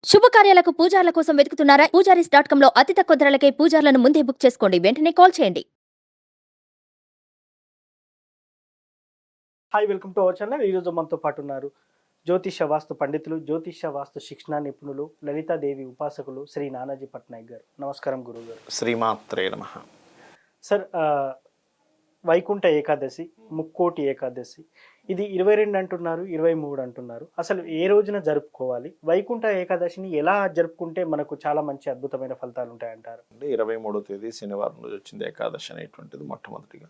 శుభకార్యాలకు పూజార్ల కోసం వెతుకుతున్నారా? పూజారీస్.com లో అతి తక్కువ ధరలకే పూజార్లను ముందే బుక్ చేసుకోండి. వెంటనే కాల్ చేయండి. Hi welcome to our channel. ఈరోజు మనతో పాటు ఉన్నారు జ్యోతిష వాస్తు పండితులు, జ్యోతిష వాస్తు శిక్షణ నిపుణులు, లలితాదేవి ఉపాసకులు శ్రీ నానాజీ పట్నాయక్ గారు. నమస్కారం గురువు గారు. శ్రీమాత్రే నమః. సార్, వైకుంఠ ఏకాదశి, ముక్కోటి ఏకాదశి, ఇది 22 అంటున్నారు, 23 అంటున్నారు. అసలు ఏ రోజున జరుపుకోవాలి? వైకుంఠ ఏకాదశిని ఎలా జరుపుకుంటే మనకు చాలా మంచి అద్భుతమైన ఫలితాలు ఉంటాయంటారు? 23వ తేదీ శనివారం రోజు వచ్చింది ఏకాదశి అనేటువంటిది మొట్టమొదటిగా.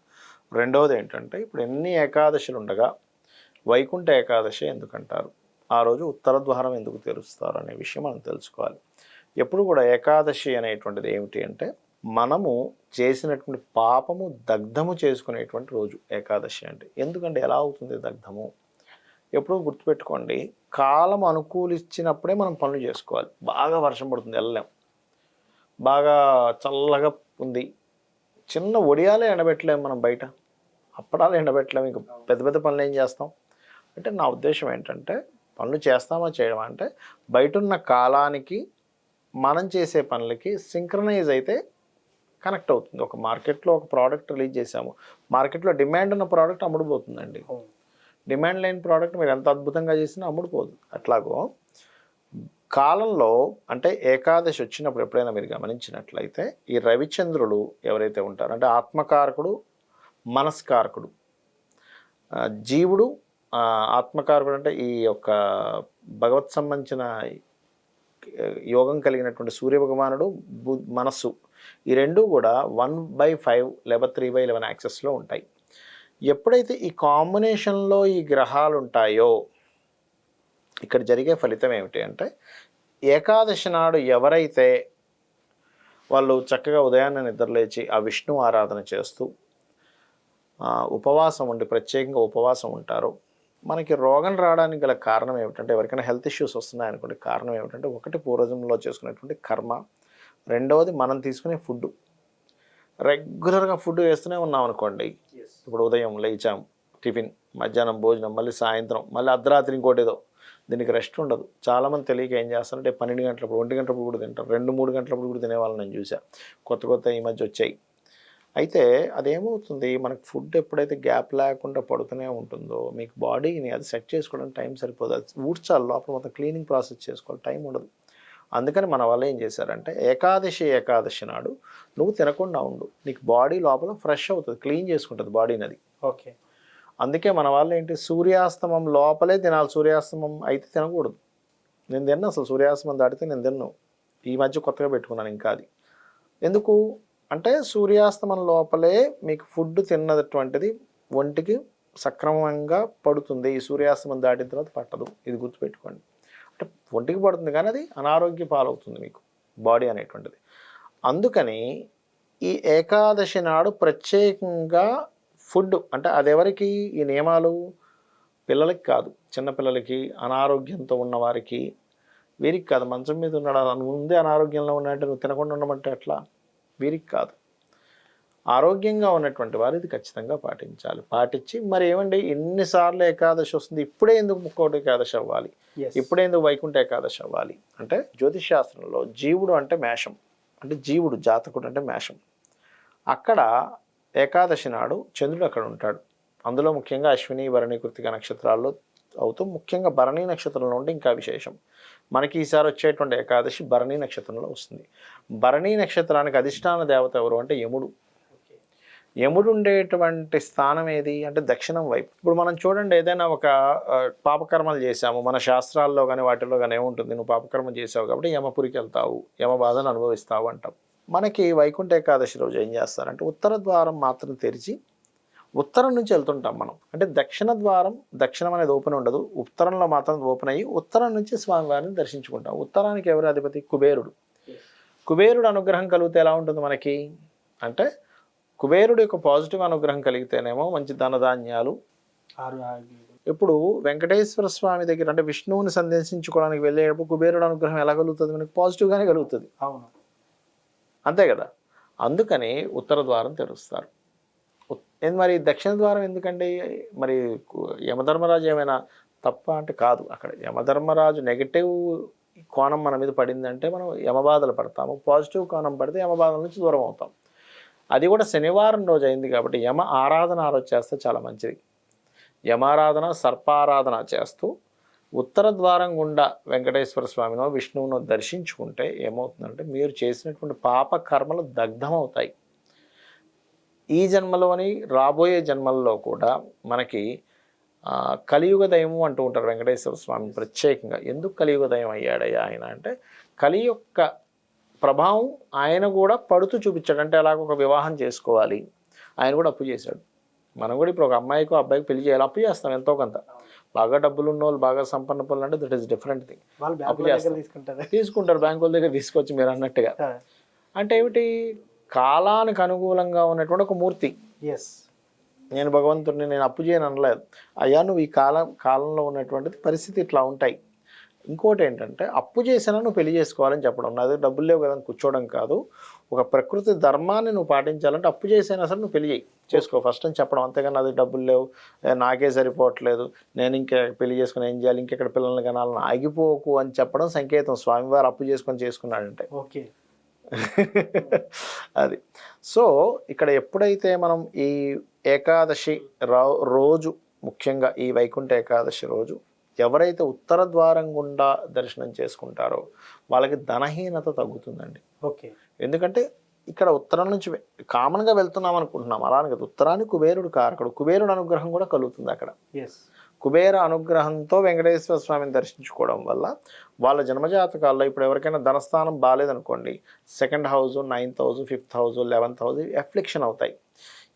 రెండవది ఏంటంటే, ఇప్పుడు ఎన్ని ఏకాదశులు ఉండగా వైకుంఠ ఏకాదశి ఎందుకంటారు, ఆ రోజు ఉత్తర ద్వారం ఎందుకు తెరుస్తారు అనే విషయం మనం తెలుసుకోవాలి. ఎప్పుడు కూడా ఏకాదశి అనేటువంటిది ఏమిటి అంటే, మనము చేసినటువంటి పాపము దగ్ధము చేసుకునేటువంటి రోజు ఏకాదశి అంటే. ఎందుకంటే ఎలా అవుతుంది దగ్ధము? ఎప్పుడూ గుర్తుపెట్టుకోండి, కాలం అనుకూలించినప్పుడే మనం పనులు చేసుకోవాలి. బాగా వర్షం పడుతుంది, వెళ్ళలేం. బాగా చల్లగా ఉంది, చిన్న ఒడియాలే ఎండబెట్టలేము మనం బయట, అప్పడాలు ఎండబెట్టలేము, ఇంక పెద్ద పెద్ద పనులు ఏం చేస్తాం అంటే, నా ఉద్దేశం ఏంటంటే, పనులు చేస్తామా చేయడం అంటే, బయట ఉన్న కాలానికి మనం చేసే పనులకి సింక్రనైజ్ అయితే కనెక్ట్ అవుతుంది. ఒక మార్కెట్లో ఒక ప్రోడక్ట్ రిలీజ్ చేసాము, మార్కెట్లో డిమాండ్ ఉన్న ప్రోడక్ట్ అమ్ముడుపోతుందండి. డిమాండ్ లేని ప్రోడక్ట్ మీరు ఎంత అద్భుతంగా చేసినా అమ్ముడుపోదు. అట్లాగో కాలంలో అంటే ఏకాదశి వచ్చినప్పుడు ఎప్పుడైనా మీరు గమనించినట్లయితే, ఈ రవిచంద్రుడు ఎవరైతే ఉంటారో అంటే ఆత్మకారకుడు, మనస్కారకుడు, జీవుడు ఆత్మకారకుడు అంటే ఈ యొక్క భగవత్ సంబంధించిన యోగం కలిగినటువంటి సూర్యభగవానుడు, మనస్సు, ఈ రెండు కూడా 1/5 లేదా 3/11 యాక్సెస్లో ఉంటాయి. ఎప్పుడైతే ఈ కాంబినేషన్లో ఈ గ్రహాలు ఉంటాయో, ఇక్కడ జరిగే ఫలితం ఏమిటి అంటే, ఏకాదశి నాడు ఎవరైతే వాళ్ళు చక్కగా ఉదయాన్నే నిద్రలేచి ఆ విష్ణు ఆరాధన చేస్తూ ఉపవాసం ఉండి, ప్రత్యేకంగా ఉపవాసం ఉంటారో, మనకి రోగం రావడానికి గల కారణం ఏమిటంటే, ఎవరికైనా హెల్త్ ఇష్యూస్ వస్తున్నాయనుకోండి, కారణం ఏమిటంటే, ఒకటి పూర్వజంలో చేసుకునేటువంటి కర్మ, రెండవది మనం తీసుకునే ఫుడ్. రెగ్యులర్గా ఫుడ్ వేస్తూనే ఉన్నాం అనుకోండి, ఇప్పుడు ఉదయం లేచాం, టిఫిన్, మధ్యాహ్నం భోజనం, మళ్ళీ సాయంత్రం, మళ్ళీ అర్ధరాత్రి ఇంకోటి ఏదో, దీనికి రెస్ట్ ఉండదు. చాలామంది తెలియక ఏం చేస్తారంటే 12 గంటలప్పుడు, 1 గంటలప్పుడు కూడా తింటారు, 2-3 గంటలప్పుడు కూడా తినేవాళ్ళని నేను చూసా. కొత్త ఈ మధ్య వచ్చాయి. అయితే అదేమవుతుంది, మనకు ఫుడ్ ఎప్పుడైతే గ్యాప్ లేకుండా పడుతూనే ఉంటుందో, మీకు బాడీని అది సెట్ చేసుకోవడానికి టైం సరిపోదు. అది ఊడ్చాలి, లోపల మొత్తం క్లీనింగ్ ప్రాసెస్ చేసుకోవాలి, టైం ఉండదు. అందుకని మన వాళ్ళు ఏం చేశారంటే, ఏకాదశి నాడు నువ్వు తినకుండా ఉండు, నీకు బాడీ లోపల ఫ్రెష్ అవుతుంది, క్లీన్ చేసుకుంటుంది బాడీని అది. ఓకే. అందుకే మన వాళ్ళు ఏంటి, సూర్యాస్తమం లోపలే తినాలి, సూర్యాస్తమం అయితే తినకూడదు. నేను తిన్నా, అసలు సూర్యాస్తమం దాటితే నేను తిన్నాను. ఈ మధ్య కొత్తగా పెట్టుకున్నాను ఇంకా అది. ఎందుకు అంటే, సూర్యాస్తమం లోపలే మీకు ఫుడ్ తిన్నటువంటిది ఒంటికి సక్రమంగా పడుతుంది, ఈ సూర్యాస్తమం దాటిన తర్వాత పట్టదు. ఇది గుర్తుపెట్టుకోండి. అంటే ఒంటికి పడుతుంది కానీ అది అనారోగ్య పాలవుతుంది మీకు బాడీ అనేటువంటిది. అందుకని ఈ ఏకాదశి నాడు ప్రత్యేకంగా ఫుడ్ అంటే, అది ఎవరికి ఈ నియమాలు? పిల్లలకి కాదు, చిన్నపిల్లలకి, అనారోగ్యంతో ఉన్నవారికి, వీరికి కాదు. మంచం మీద ఉన్నాడు, ముందే అనారోగ్యంలో ఉన్నాడంటే నువ్వు తినకుండా ఉండమంటే ఎట్లా? వీరికి కాదు. ఆరోగ్యంగా ఉన్నటువంటి వారు ఇది ఖచ్చితంగా పాటించాలి. పాటించి మరి ఏమండి, ఎన్నిసార్లు ఏకాదశి వస్తుంది, ఇప్పుడే ఎందుకు ముక్కోటి ఏకాదశి అవ్వాలి, ఇప్పుడే ఎందుకు వైకుంఠ ఏకాదశి అవ్వాలి అంటే, జ్యోతిష్ శాస్త్రంలో జీవుడు అంటే మేషం, అంటే జీవుడు జాతకుడు అంటే మేషం. అక్కడ ఏకాదశి నాడు చంద్రుడు అక్కడ ఉంటాడు. అందులో ముఖ్యంగా అశ్విని, భరణి, కృతిక నక్షత్రాల్లో అవుతూ, ముఖ్యంగా భరణి నక్షత్రంలో ఉంటే ఇంకా విశేషం. మనకి ఈసారి వచ్చేటువంటి ఏకాదశి భరణి నక్షత్రంలో వస్తుంది. భరణి నక్షత్రానికి అధిష్టాన దేవత ఎవరు అంటే యముడు. యముడు ఉండేటువంటి స్థానం ఏది అంటే దక్షిణం వైపు. ఇప్పుడు మనం చూడండి, ఏదైనా ఒక పాపకర్మలు చేశాము, మన శాస్త్రాల్లో కానీ వాటిల్లో కానీ ఏముంటుంది, నువ్వు పాపకర్మ చేసావు కాబట్టి యమపురికి వెళ్తావు, యమ బాధను అనుభవిస్తావు అంటాం. మనకి వైకుంఠ ఏకాదశి రోజు ఏం చేస్తారంటే, ఉత్తర ద్వారం మాత్రం తెరిచి ఉత్తరం నుంచి వెళ్తుంటాం మనం. అంటే దక్షిణ ద్వారం, దక్షిణం అనేది ఓపెన్ ఉండదు, ఉత్తరంలో మాత్రం ఓపెన్ అయ్యి ఉత్తరం నుంచి స్వామివారిని దర్శించుకుంటాం. ఉత్తరానికి ఎవరు అధిపతి? కుబేరుడు. కుబేరుడు అనుగ్రహం కలిగితే ఎలా ఉంటుంది మనకి అంటే, కుబేరుడు యొక్క పాజిటివ్ అనుగ్రహం కలిగితేనేమో మంచి ధనధాన్యాలు. ఇప్పుడు వెంకటేశ్వర స్వామి దగ్గర అంటే విష్ణువుని సందర్శించుకోవడానికి వెళ్ళేటప్పుడు కుబేరుడు అనుగ్రహం ఎలా కలుగుతుంది మనకి? పాజిటివ్గానే కలుగుతుంది. అవును, అంతే కదా. అందుకని ఉత్తర ద్వారం తెరుస్తారు. మరి దక్షిణ ద్వారం ఎందుకండి? మరి యమధర్మరాజు ఏమైనా తప్ప అంటే కాదు. అక్కడ యమధర్మరాజు నెగటివ్ కోణం మన మీద పడిందంటే మనం యమబాధలు పడతాము. పాజిటివ్ కోణం పడితే యమబాధల నుంచి దూరం అవుతాం. అది కూడా శనివారం రోజు అయింది కాబట్టి యమ ఆరాధన ఆ రోజు చేస్తే చాలా మంచిది. యమారాధన, సర్పారాధన చేస్తూ ఉత్తర ద్వారం గుండా వెంకటేశ్వర స్వామినో విష్ణువునో దర్శించుకుంటే ఏమవుతుందంటే మీరు చేసినటువంటి పాప కర్మలు దగ్ధమవుతాయి. ఈ జన్మలోని రాబోయే జన్మల్లో కూడా మనకి కలియుగ దైవం అంటూ ఉంటారు వెంకటేశ్వర స్వామి ప్రత్యేకంగా. ఎందుకు కలియుగ దైవం అయ్యాడయ్యా ఆయన అంటే కలి యొక్క ప్రభావం ఆయన కూడా పడుతూ చూపించాడు. అంటే అలాగ ఒక వివాహం చేసుకోవాలి, ఆయన కూడా అప్పు చేశాడు. మనం కూడా ఇప్పుడు ఒక అమ్మాయికి అబ్బాయికి పెళ్లి చేయాలి, అప్పు చేస్తాం ఎంతో కొంత. బాగా డబ్బులు ఉన్న వాళ్ళు, బాగా సంపన్న పనులు అంటే దట్ ఈస్ డిఫరెంట్ థింగ్. అప్పు చేస్తారు, తీసుకుంటారు బ్యాంకుల దగ్గర తీసుకొచ్చి మీరు అన్నట్టుగా. అంటే ఏమిటి, కాలానికి అనుకూలంగా ఉన్నటువంటి ఒక మూర్తి. నేను భగవంతుడిని నేను అప్పు చేయను అనలేదు. అయ్యా నువ్వు ఈ కాలంలో ఉన్నటువంటిది పరిస్థితి ఇట్లా ఉంటాయి. ఇంకోటి ఏంటంటే అప్పు చేసినా నువ్వు పెళ్లి చేసుకోవాలని చెప్పడం. నా దగ్గర డబ్బులు లేవు కదా కూర్చోవడం కాదు. ఒక ప్రకృతి ధర్మాన్ని నువ్వు పాటించాలంటే అప్పు చేసైనా సరే నువ్వు పెళ్లి చేసుకో ఫస్ట్ అని చెప్పడం. అంతేగాని నా దగ్గర డబ్బులు లేవు, నాకే సరిపోవట్లేదు, నేను ఇంకా పెళ్లి చేసుకుని ఏం చేయాలి, ఇంకెక్కడ పిల్లల్ని కనాలని ఆగిపోకు అని చెప్పడం సంకేతం. స్వామివారు అప్పు చేసుకున్నాడంటే ఓకే. అది. సో ఇక్కడ ఎప్పుడైతే మనం ఈ ఏకాదశి రోజు, ముఖ్యంగా ఈ వైకుంఠ ఏకాదశి రోజు ఎవరైతే ఉత్తర ద్వారం గుండా దర్శనం చేసుకుంటారో వాళ్ళకి ధనహీనత తగ్గుతుందండి. ఓకే. ఎందుకంటే ఇక్కడ ఉత్తరం నుంచి కామన్గా వెళ్తున్నాం అనుకుంటున్నాం, అలానే కదా. ఉత్తరానికి కుబేరుడు కారకుడు, కుబేరుడు అనుగ్రహం కూడా కలుగుతుంది అక్కడ. కుబేర అనుగ్రహంతో వెంకటేశ్వర స్వామిని దర్శించుకోవడం వల్ల వాళ్ళ జన్మజాతకాల్లో ఇప్పుడు ఎవరికైనా ధనస్థానం బాగాలేదనుకోండి, 2nd house, 9th house, 5th house, 11th house affliction అవుతాయి.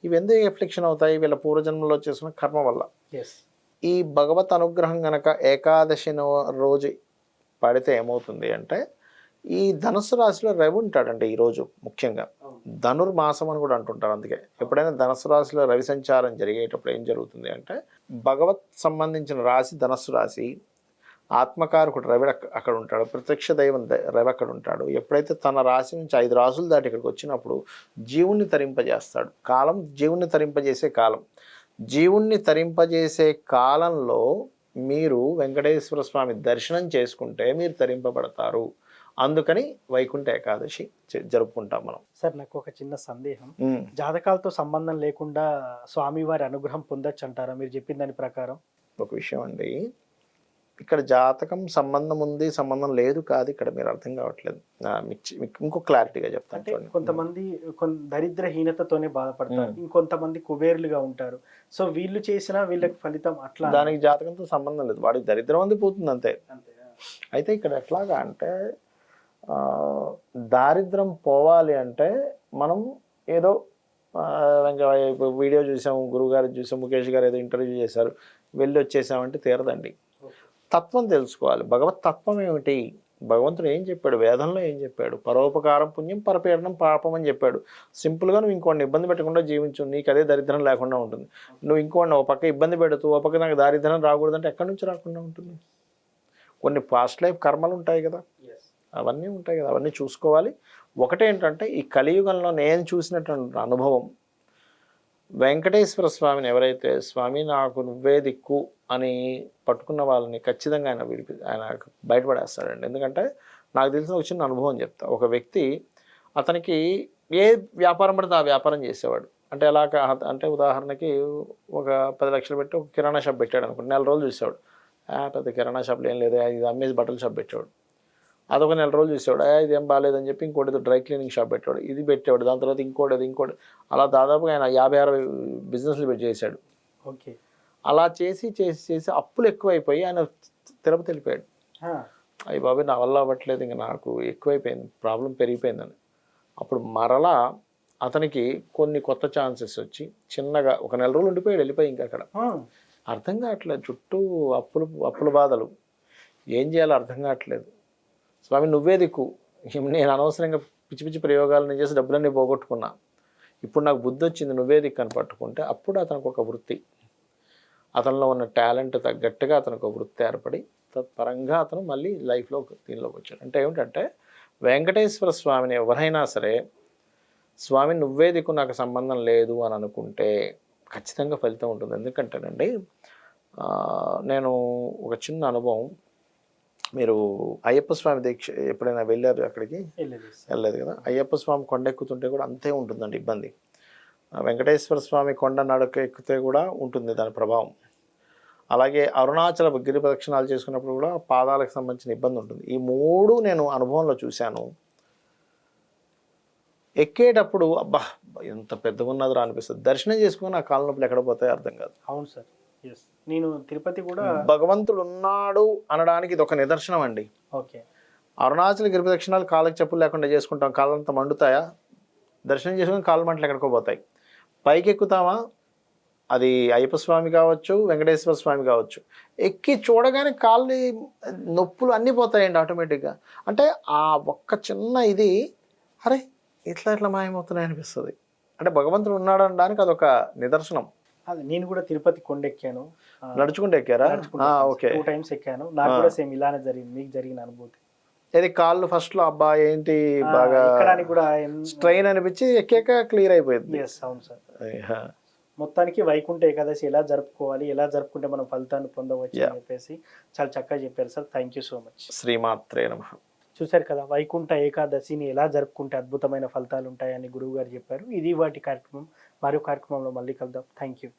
ఇవి ఎందుకు ఎఫ్లిక్షన్ అవుతాయి? వీళ్ళ పూర్వజన్మలో చేసుకున్న కర్మ వల్ల. ఈ భగవత్ అనుగ్రహం గనక ఏకాదశి రోజు పడితే ఏమవుతుంది అంటే ఈ ధనుసు రాశిలో రవి ఉంటాడంటే ఈరోజు ముఖ్యంగా ధనుర్మాసం అని కూడా అంటుంటారు. అందుకే ఎప్పుడైనా ధనుసు రాశిలో రవి సంచారం జరిగేటప్పుడు ఏం జరుగుతుంది అంటే భగవత్ సంబంధించిన రాశి ధనస్సు రాశి, ఆత్మకారకుడు రవి అక్కడ ఉంటాడు, ప్రత్యక్ష దైవం రవి అక్కడ ఉంటాడు. ఎప్పుడైతే తన రాశి నుంచి 5 రాసులు దాటి ఇక్కడికి వచ్చినప్పుడు జీవుణ్ణి తరింపజేస్తాడు. కాలం జీవుణ్ణి తరింపజేసే కాలం. జీవుణ్ణి తరింపజేసే కాలంలో మీరు వెంకటేశ్వర స్వామి దర్శనం చేసుకుంటే మీరు తరింపబడతారు. అందుకని వైకుంఠ ఏకాదశి జరుపుకుంటాం మనం. సార్ నాకు ఒక చిన్న సందేహం, జాతకాలతో సంబంధం లేకుండా స్వామివారి అనుగ్రహం పొందొచ్చు అంటారా మీరు చెప్పిన దాని ప్రకారం? ఒక విషయం అండి, ఇక్కడ జాతకం సంబంధం ఉంది సంబంధం లేదు కాదు, ఇక్కడ మీరు అర్థం కావట్లేదు. ఇంకో క్లారిటీగా చెప్తాను. కొంతమంది దరిద్రహీనతతోనే బాధపడతారు, ఇంకొంతమంది కుబేరులుగా ఉంటారు. సో వీళ్ళు చేసిన వీళ్ళకి ఫలితం అట్లా, దానికి జాతకంతో సంబంధం లేదు, వాడికి దరిద్రం అంది పోతుంది అంతే. అయితే ఇక్కడ ఎట్లాగా అంటే దారిద్రం పోవాలి అంటే మనం ఏదో వీడియో చూసాము, గురువుగారు చూసాం, ముఖేష్ గారు ఏదో ఇంటర్వ్యూ చేశారు, వెళ్ళి వచ్చేసామంటే తీరదండి. తత్వం తెలుసుకోవాలి. భగవత్ తత్వం ఏమిటి, భగవంతుడు ఏం చెప్పాడు, వేదంలో ఏం చెప్పాడు, పరోపకారం పుణ్యం పరపీడనం పాపం అని చెప్పాడు. సింపుల్గా నువ్వు ఇంకోటి ఇబ్బంది పెట్టకుండా జీవించు, నీకు అదే దరిద్రం లేకుండా ఉంటుంది. నువ్వు ఇంకోటి ఒక పక్క ఇబ్బంది పెడుతూ ఒక పక్క నాకు దారిద్రం రాకూడదంటే ఎక్కడి నుంచి రాకుండా ఉంటుంది? కొన్ని పాస్ట్ లైఫ్ కర్మలు ఉంటాయి కదా, అవన్నీ ఉంటాయి కదా, అవన్నీ చూసుకోవాలి. ఒకటేంటంటే ఈ కలియుగంలో నేను చూసినటువంటి అనుభవం, వెంకటేశ్వర స్వామిని ఎవరైతే స్వామి నాకు నువ్వే దిక్కు అని పట్టుకున్న వాళ్ళని ఖచ్చితంగా ఆయన బయటపడేస్తాడండి. ఎందుకంటే నాకు తెలిసిన ఒక చిన్న అనుభవం చెప్తా. ఒక వ్యక్తి అతనికి ఏ వ్యాపారం పడితే ఆ వ్యాపారం చేసేవాడు. అంటే ఎలాగ అంటే ఉదాహరణకి ఒక 10 లక్షలు పెట్టి ఒక కిరాణా షాప్ పెట్టాడు అనుకోండి, 4 రోజులు చూసేవాడు. పెద్ద కిరాణా షాప్లో ఏం లేదు, ఇది అమ్మేసి బట్టల షాప్ పెట్టేవాడు. అదొక 4 రోజులు చూసేవాడు, ఇది ఏం బాగాలేదని చెప్పి ఇంకోటి డ్రై క్లీనింగ్ షాప్ పెట్టాడు, ఇది పెట్టేవాడు. దాని తర్వాత ఇంకోటి అలా దాదాపుగా ఆయన 50-60 బిజినెస్లు చేశాడు. ఓకే. అలా చేసి అప్పులు ఎక్కువైపోయి ఆయన తిరుపతి వెళ్ళిపోయాడు. అయ్యి బాబు నా వల్ల అవ్వట్లేదు, ఇంకా నాకు ఎక్కువైపోయింది, ప్రాబ్లం పెరిగిపోయిందని. అప్పుడు మరలా అతనికి కొన్ని కొత్త ఛాన్సెస్ వచ్చి చిన్నగా ఒక 4 రోజులు ఉండిపోయాడు, వెళ్ళిపోయి ఇంకా అక్కడ. అర్థం కావట్లేదు, చుట్టూ అప్పుల బాధలు, ఏం చేయాలో అర్థం కావట్లేదు. స్వామి నువ్వే దిక్కు, నేను అనవసరంగా పిచ్చి పిచ్చి ప్రయోగాలను చేసి డబ్బులన్నీ పోగొట్టుకున్నా, ఇప్పుడు నాకు బుద్ధి వచ్చింది, నువ్వే దిక్కు అని పట్టుకుంటే అప్పుడు అతనికి ఒక వృత్తి, అతనిలో ఉన్న టాలెంట్ తగ్గట్టుగా అతనికి ఒక వృత్తి ఏర్పడి తత్పరంగా అతను మళ్ళీ లైఫ్లో దీనిలోకి వచ్చాడు. అంటే ఏమిటంటే వెంకటేశ్వర స్వామిని ఎవరైనా సరే స్వామి నువ్వే దిక్కు నాకు సంబంధం లేదు అని అనుకుంటే ఖచ్చితంగా ఫలితం ఉంటుంది. ఎందుకంటేనండి నేను ఒక చిన్న అనుభవం, మీరు అయ్యప్ప స్వామి దీక్ష ఎప్పుడైనా వెళ్ళారు అక్కడికి? వెళ్ళలేదు సార్. వెళ్ళలేదు కదా. అయ్యప్ప స్వామి కొండ ఎక్కుతుంటే కూడా అంతే ఉంటుందండి ఇబ్బంది. వెంకటేశ్వర స్వామి కొండ నడక ఎక్కితే కూడా ఉంటుంది దాని ప్రభావం. అలాగే అరుణాచల గిరి ప్రదక్షిణాలు చేసుకున్నప్పుడు కూడా పాదాలకు సంబంధించిన ఇబ్బంది ఉంటుంది. ఈ 3 నేను అనుభవంలో చూశాను. ఎక్కేటప్పుడు అబ్బా ఎంత పెద్దగా ఉన్నదిరా అనిపిస్తుంది. దర్శనం చేసుకుని నా కాళ్ళ నొప్పులు ఎక్కడ పోతాయో అర్థం కాదు. అవును సార్. ఎస్, నేను తిరుపతి కూడా. భగవంతుడు ఉన్నాడు అనడానికి ఇది ఒక నిదర్శనం అండి. ఓకే. అరుణాచల గిరి ప్రదక్షిణాలు కాళ్ళకి చెప్పులు లేకుండా చేసుకుంటాం, కాళ్ళంతా మండుతాయా? దర్శనం చేసుకుని కాళ్ళ మంటలు ఎక్కడికో పోతాయి. పైకి ఎక్కుతామా, అది అయ్యప్ప స్వామి కావచ్చు, వెంకటేశ్వర స్వామి కావచ్చు, ఎక్కి చూడగానే కాళ్ళు నొప్పులు అన్నీ పోతాయండి ఆటోమేటిక్గా. అంటే ఆ ఒక్క చిన్న ఇది అరే ఇట్లా మాయమవుతున్నాయి అనిపిస్తుంది. అంటే భగవంతుడు ఉన్నాడు అనడానికి అదొక నిదర్శనం. అది నేను కూడా తిరుపతి కొండ ఎక్కాను. నడుచుకుంటూ ఎక్కారా? ఓకే. 2 times ఎక్కాను. నాకు కూడా సేమ్ ఇలానే జరిగింది, మీకు జరిగిన అనుభూతి. ఇది కాళ్ళు ఫస్ట్ లో అబ్బా ఏంటి బాగా ఎక్కడానికి కూడా స్ట్రెయిన్ అనిపించి ఎక్కాక క్లియర్ అయిపోయింది. ఎస్, అవును సార్. మొత్తానికి వైకుంఠ ఏకాదశి ఎలా జరుపుకోవాలి, ఎలా జరుపుకుంటే మనం ఫలితాన్ని పొందవచ్చు అని చెప్పేసి చాలా చక్కగా చెప్పారు sir. Thank you so much. శ్రీమాత్రే నమః. చూశారు కదా, వైకుంఠ ఏకాదశిని ఎలా జరుపుకుంటే అద్భుతమైన ఫలితాలు ఉంటాయని గురువు గారు చెప్పారు. ఇది వాటి కార్యక్రమం. మరో కార్యక్రమంలో మళ్ళీ కలుద్దాం. Thank you.